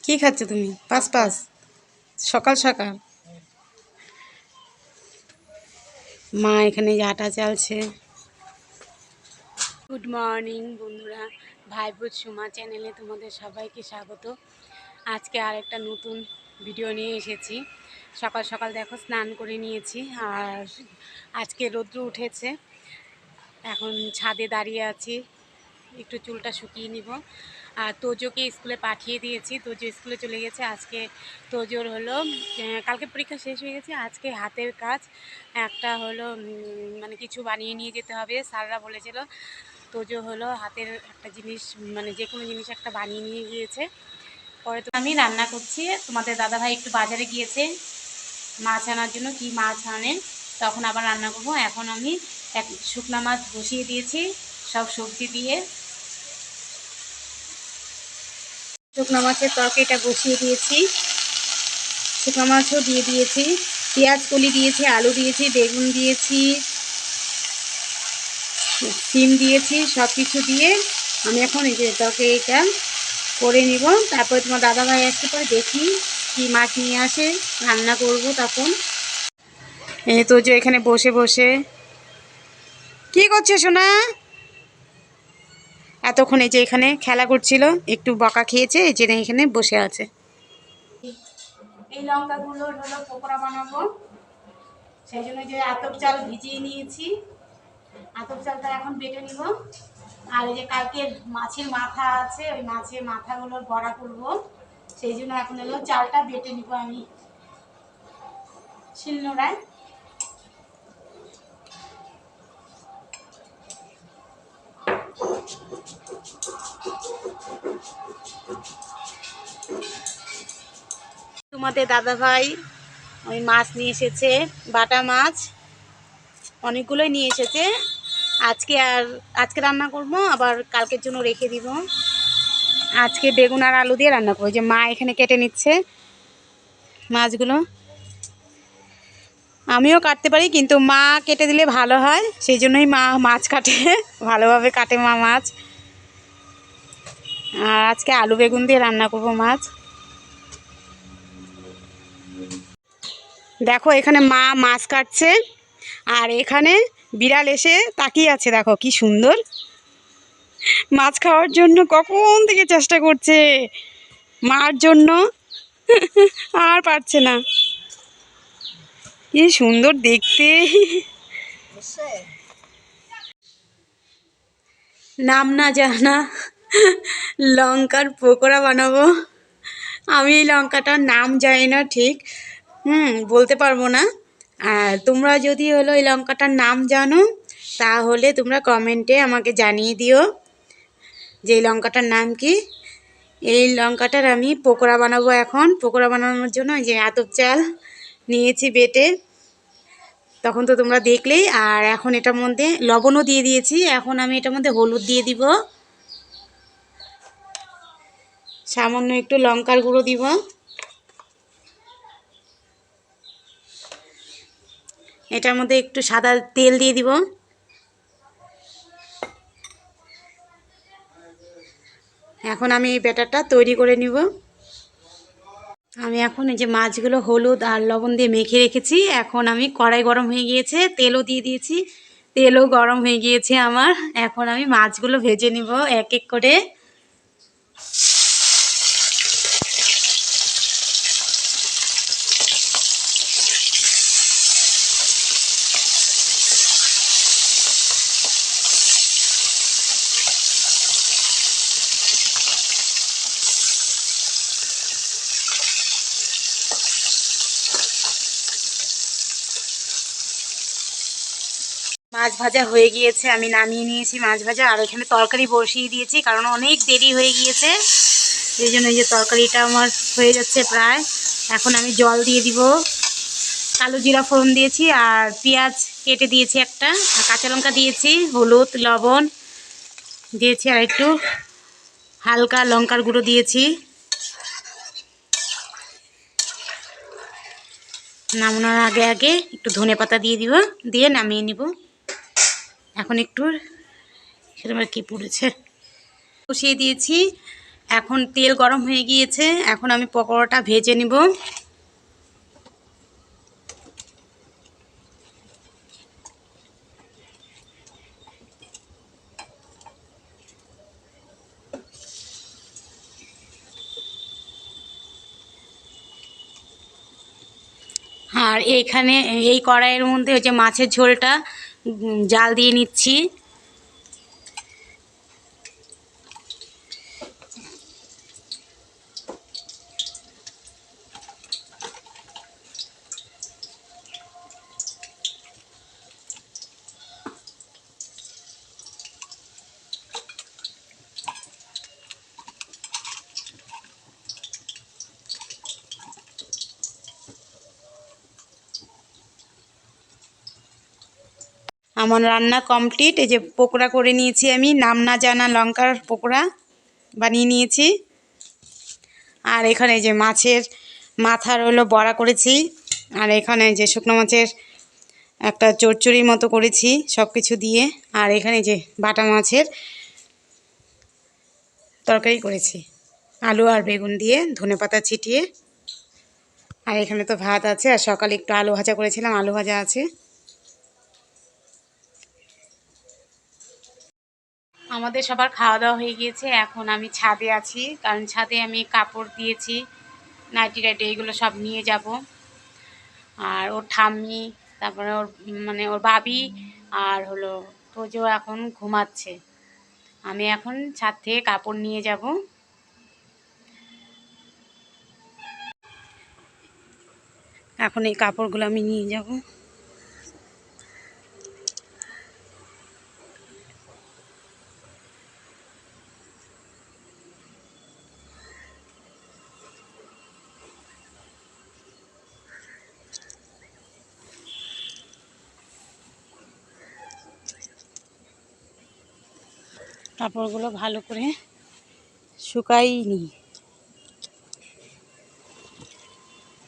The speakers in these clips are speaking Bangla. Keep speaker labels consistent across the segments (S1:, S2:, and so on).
S1: কি খাচ্ছ তুমি? পাঁচ পাঁচ সকাল সকাল। মা এখানে আটা চালছে। গুড মর্নিং বন্ধুরা, ভাইবোন সুমা চ্যানেলে তোমাদের সবাইকে স্বাগত। আজকে আর একটা নতুন ভিডিও নিয়ে এসেছি। সকাল সকাল দেখো স্নান করে নিয়েছি, আর আজকে রৌদ্র উঠেছে। এখন ছাদে দাঁড়িয়ে আছি, একটু চুলটা শুকিয়ে নিব। আর তোজোকে স্কুলে পাঠিয়ে দিয়েছি, তোজো স্কুলে চলে গেছে। আজকে তোজোর হলো কালকে পরীক্ষা শেষ হয়ে গেছে, আজকে হাতের কাজ একটা হলো মানে কিছু বানিয়ে নিয়ে যেতে হবে। স্যাররা বলেছিল তোজো হলো হাতের একটা জিনিস মানে যে কোনো জিনিস একটা বানিয়ে নিয়ে গিয়েছে। পরে তো আমি রান্না করছি। তোমাদের দাদাভাই একটু বাজারে গিয়েছে মাছ আনার জন্য, কি মাছ আনেন তখন আবার রান্না করবো। এখন আমি শুকনা মাছ বসিয়ে দিয়েছি সব সবজি দিয়ে। শুকনো মাছের তরকারিটা বসিয়ে দিয়েছি, শুকনো মাছও দিয়ে দিয়েছি, পেঁয়াজ কলি দিয়েছি, আলু দিয়েছি, বেগুন দিয়েছি, সিম দিয়েছি। সব কিছু দিয়ে আমি এখন এই যে তরকারিটা করে নিব। তারপরে তোমার দাদাভাই আসতে পরে দেখি কি মাছ নিয়ে আসে, রান্না করব তখন। এই তো যে এখানে বসে বসে কি করছে সোনা? এতক্ষণ এই যে এখানে খেলা করছিল, একটু বকা খেয়েছে, এই যে এখানে বসে আছে। এই লঙ্কাগুলোর হলো পকোড়া বানাবো, সেই জন্য যে আতপ চাল ভিজিয়ে নিয়েছি। আতপ চালটা এখন বেটে নিব। আর এই যে কালকের মাছের মাথা আছে, ওই মাছের মাথাগুলোর বড়া করব, সেই জন্য এখন হলো চালটা বেটে নিব আমি শিলনোড়ায়। তোমাদের দাদাভাই ওই মাছ নিয়ে এসেছে, বাটা মাছ অনেকগুলোই নিয়ে এসেছে। আজকে রান্না করব, আবার কালকের জন্য রেখে দিব। আজকে বেগুন আর আলু দিয়ে রান্না করবো। যে মা এখানে কেটে নিচ্ছে মাছগুলো। আমিও কাটতে পারি, কিন্তু মা কেটে দিলে ভালো হয়, সেই জন্যই মা মাছ কাটে, ভালোভাবে কাটে মা মাছ। আর আজকে আলু বেগুন দিয়ে রান্না করব মাছ। দেখো এখানে মা মাছ কাটছে, আর এখানে বিড়াল এসে তাকিয়ে আছে। দেখো কি সুন্দর, মাছ খাওয়ার জন্য কখন থেকে চেষ্টা করছে মার জন্য, আর পারছে না। কি সুন্দর দেখতে। নাম না জানা লঙ্কার পকোড়া বানাবো। আমি এই লঙ্কাটার নাম জানি না ঠিক, বলতে পারবো না। আর তোমরা যদি হলো এই লঙ্কাটার নাম জানো, তাহলে তোমরা কমেন্টে আমাকে জানিয়ে দিও যে এই লঙ্কাটার নাম কি। এই লঙ্কাটার আমি পকোড়া বানাবো। এখন পকোড়া বানানোর জন্য যে আতপ চাল নিয়েছি বেটে, তখন তো তোমরা দেখলেই। আর এখন এটার মধ্যে লবণও দিয়ে দিয়েছি। এখন আমি এটার মধ্যে হলুদ দিয়ে দিব, সামান্য একটু লঙ্কার গুঁড়ো দিব, এটার মধ্যে একটু সাদা তেল দিয়ে দিব। এখন আমি এই ব্যাটারটা তৈরি করে নিব। আমি এখন এই যে মাছগুলো হলুদ আর লবণ দিয়ে মেখে রেখেছি। এখন আমি কড়াই গরম হয়ে গিয়েছে, তেলও দিয়ে দিয়েছি, তেলও গরম হয়ে গিয়েছে আমার। এখন আমি মাছগুলো ভেজে নিব এক এক করে। মাছ ভাজা হয়ে গিয়েছে, আমি নামিয়ে নিয়েছি মাছ ভাজা। আর এখানে তরকারি বসিয়ে দিয়েছি, কারণ অনেক দেরি হয়ে গিয়েছে, এই জন্য এই যে তরকারিটা আমার হয়ে যাচ্ছে প্রায়। এখন আমি জল দিয়ে দিব, কালো জিরা ফোড়ন দিয়েছি, আর পেঁয়াজ কেটে দিয়েছি একটা, আর কাঁচা লঙ্কা দিয়েছি, হলুদ লবণ দিয়েছি, আর একটু হালকা লঙ্কার গুঁড়ো দিয়েছি। নামানোর আগে আগে একটু ধনেপাতা দিয়ে দিব, দিয়ে নামিয়ে নিব। এখন একটু সেরকম কি পড়েছে বসিয়ে দিয়েছি, এখন তেল গরম হয়ে গিয়েছে, এখন আমি পকোড়াটা ভেজে নিব। আর এইখানে এই কড়াইয়ের মধ্যে ওই যে মাছের ঝোলটা জাল দিয়ে নিচ্ছি। আমার রান্না কমপ্লিট। এই যে পকোড়া করে নিয়েছি, আমি নাম না জানা লঙ্কার পকোড়া বানিয়ে নিয়েছি। আর এখানে যে মাছের মাথার হলো বড়া করেছি। আর এখানে যে শুকনো মাছের একটা চচ্চড়ির মতো করেছি সব কিছু দিয়ে। আর এখানে যে বাটা মাছের তরকারি করেছি আলু আর বেগুন দিয়ে ধনেপাতা ছিটিয়ে। আর এখানে তো ভাত আছে, আর সকালে একটু আলু ভাজা করেছিলাম, আলু ভাজা আছে। আমাদের সবার খাওয়া দাওয়া হয়ে গিয়েছে। এখন আমি ছাদে আছি, কারণ ছাদে আমি কাপড় দিয়েছি, নাইটি টাইটি এইগুলো সব নিয়ে যাব। আর ওর ঠাম্মি, তারপরে ওর মানে ওর বাবি আর হলো তোজো এখন ঘুমাচ্ছে। আমি এখন ছাদ থেকে কাপড় নিয়ে যাব। এখন এই কাপড়গুলো আমি নিয়ে যাব। কাপড়গুলো ভালো করে শুকাইনি।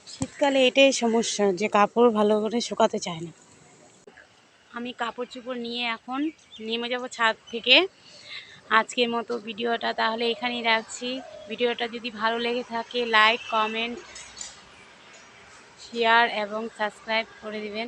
S1: শীতকালে এটাই সমস্যা, যে কাপড় ভালো করে শুকাতে চায় না। আমি কাপড় চোপড় নিয়ে এখন নেমে যাব ছাদ থেকে। আজকের মতো ভিডিওটা তাহলে এখানেই রাখছি। ভিডিওটা যদি ভালো লেগে থাকে লাইক, কমেন্ট, শেয়ার এবং সাবস্ক্রাইব করে দিবেন।